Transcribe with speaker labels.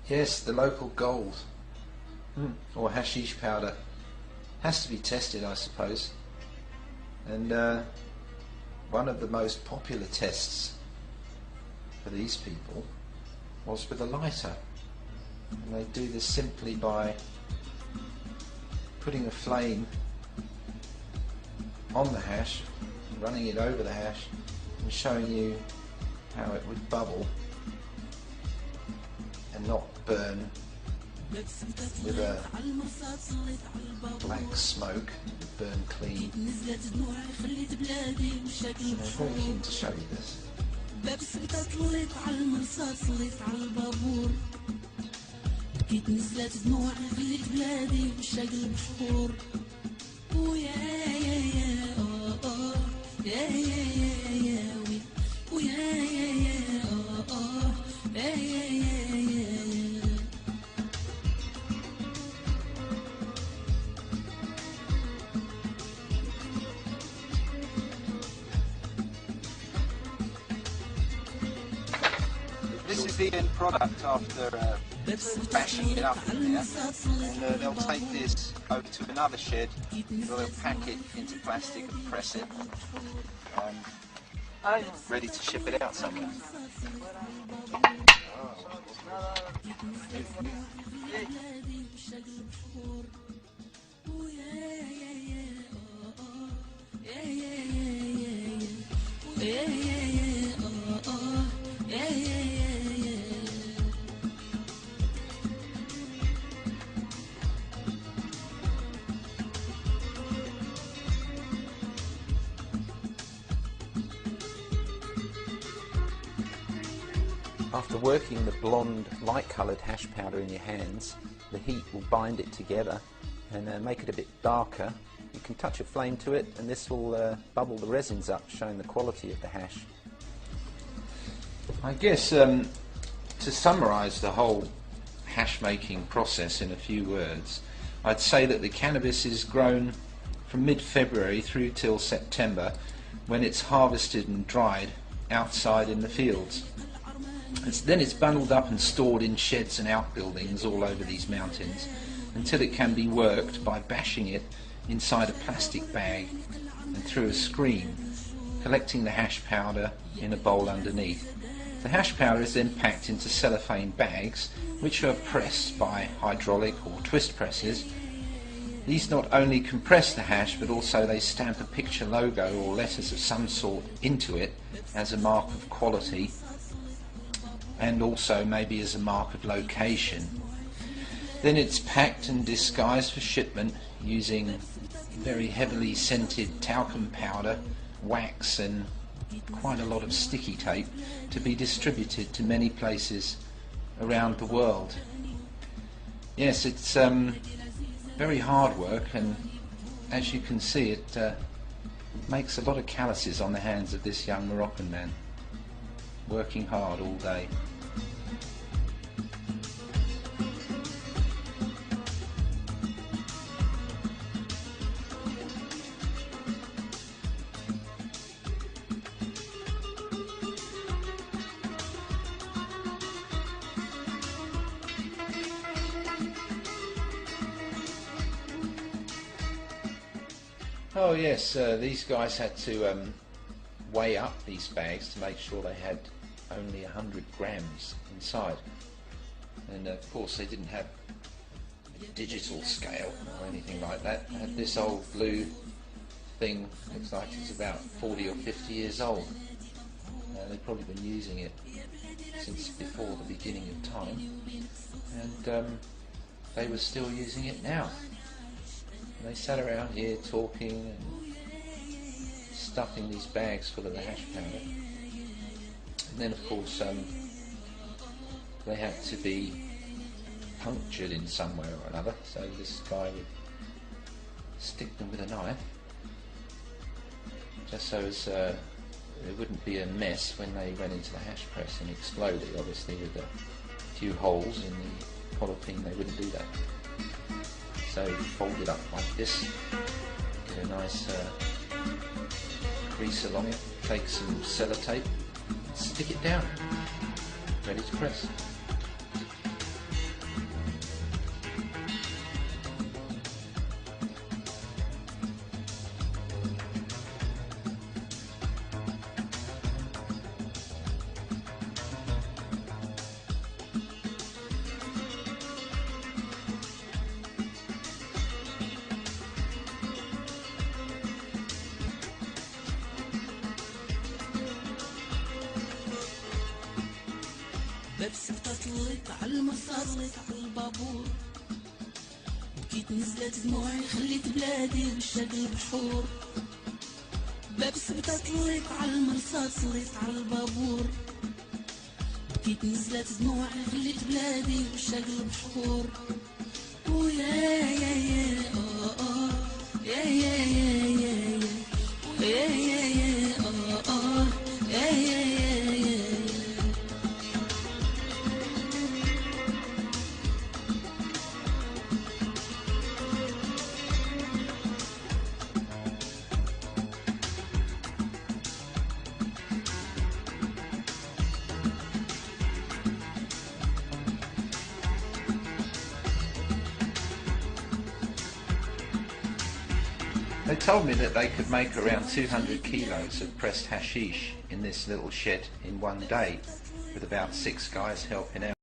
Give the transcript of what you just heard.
Speaker 1: Yes, the local gold, or hashish powder, has to be tested, I suppose. And one of the most popular tests for these people was with a lighter. And they do this simply by putting a flame on the hash, running it over the hash, and showing you how it would bubble and not burn with a black smoke, burn clean. So I'm very keen to show you this. بكيت نزلت دموع خليت بلادي والشاق المشهور ويا يا يا يا يا يا ويا يا يا يا This is the end product after bashing it up in there, and they'll take this over to another shed where they'll pack it into plastic and press it, ready to ship it out somewhere. After working the blonde, light-coloured hash powder in your hands, the heat will bind it together and make it a bit darker. You can touch a flame to it and this will bubble the resins up, showing the quality of the hash. I guess to summarise the whole hash making process in a few words, I'd say that the cannabis is grown from mid-February through till September, when it's harvested and dried outside in the fields. Then it's bundled up and stored in sheds and outbuildings all over these mountains until it can be worked by bashing it inside a plastic bag and through a screen, collecting the hash powder in a bowl underneath. The hash powder is then packed into cellophane bags, which are pressed by hydraulic or twist presses. These not only compress the hash, but also they stamp a picture logo or letters of some sort into it as a mark of quality, and also maybe as a mark of location. Then it's packed and disguised for shipment using very heavily scented talcum powder, wax and quite a lot of sticky tape to be distributed to many places around the world. Yes, it's very hard work, and as you can see it makes a lot of calluses on the hands of this young Moroccan man, working hard all day. Oh yes, these guys had to weigh up these bags to make sure they had only 100 grams inside, and of course they didn't have a digital scale or anything like that. They had this old blue thing, looks like it's about 40 or 50 years old. They've probably been using it since before the beginning of time, and they were still using it now. And they sat around here talking and stuffing these bags full of the hash powder. And then of course they had to be punctured in some way or another, so this guy would stick them with a knife just so as there wouldn't be a mess when they went into the hash press and exploded. Obviously with a few holes in the polythene they wouldn't do that. So fold it up like this, get a nice crease along it, take some sellotape, stick it down, ready to press.
Speaker 2: لابس بتطلق على المرصاد على البابور بكيت نزلت دموعي خليت بلادي وشاق البحور لابس بتطلق على المرصاد صليت على البابور بكيت نزلت دموعي خليت بلادي وشاق البحور ويا يا يا يا يا يا يا يا يا يا
Speaker 1: They told me that they could make around 200 kilos of pressed hashish in this little shed in one day, with about 6 guys helping out.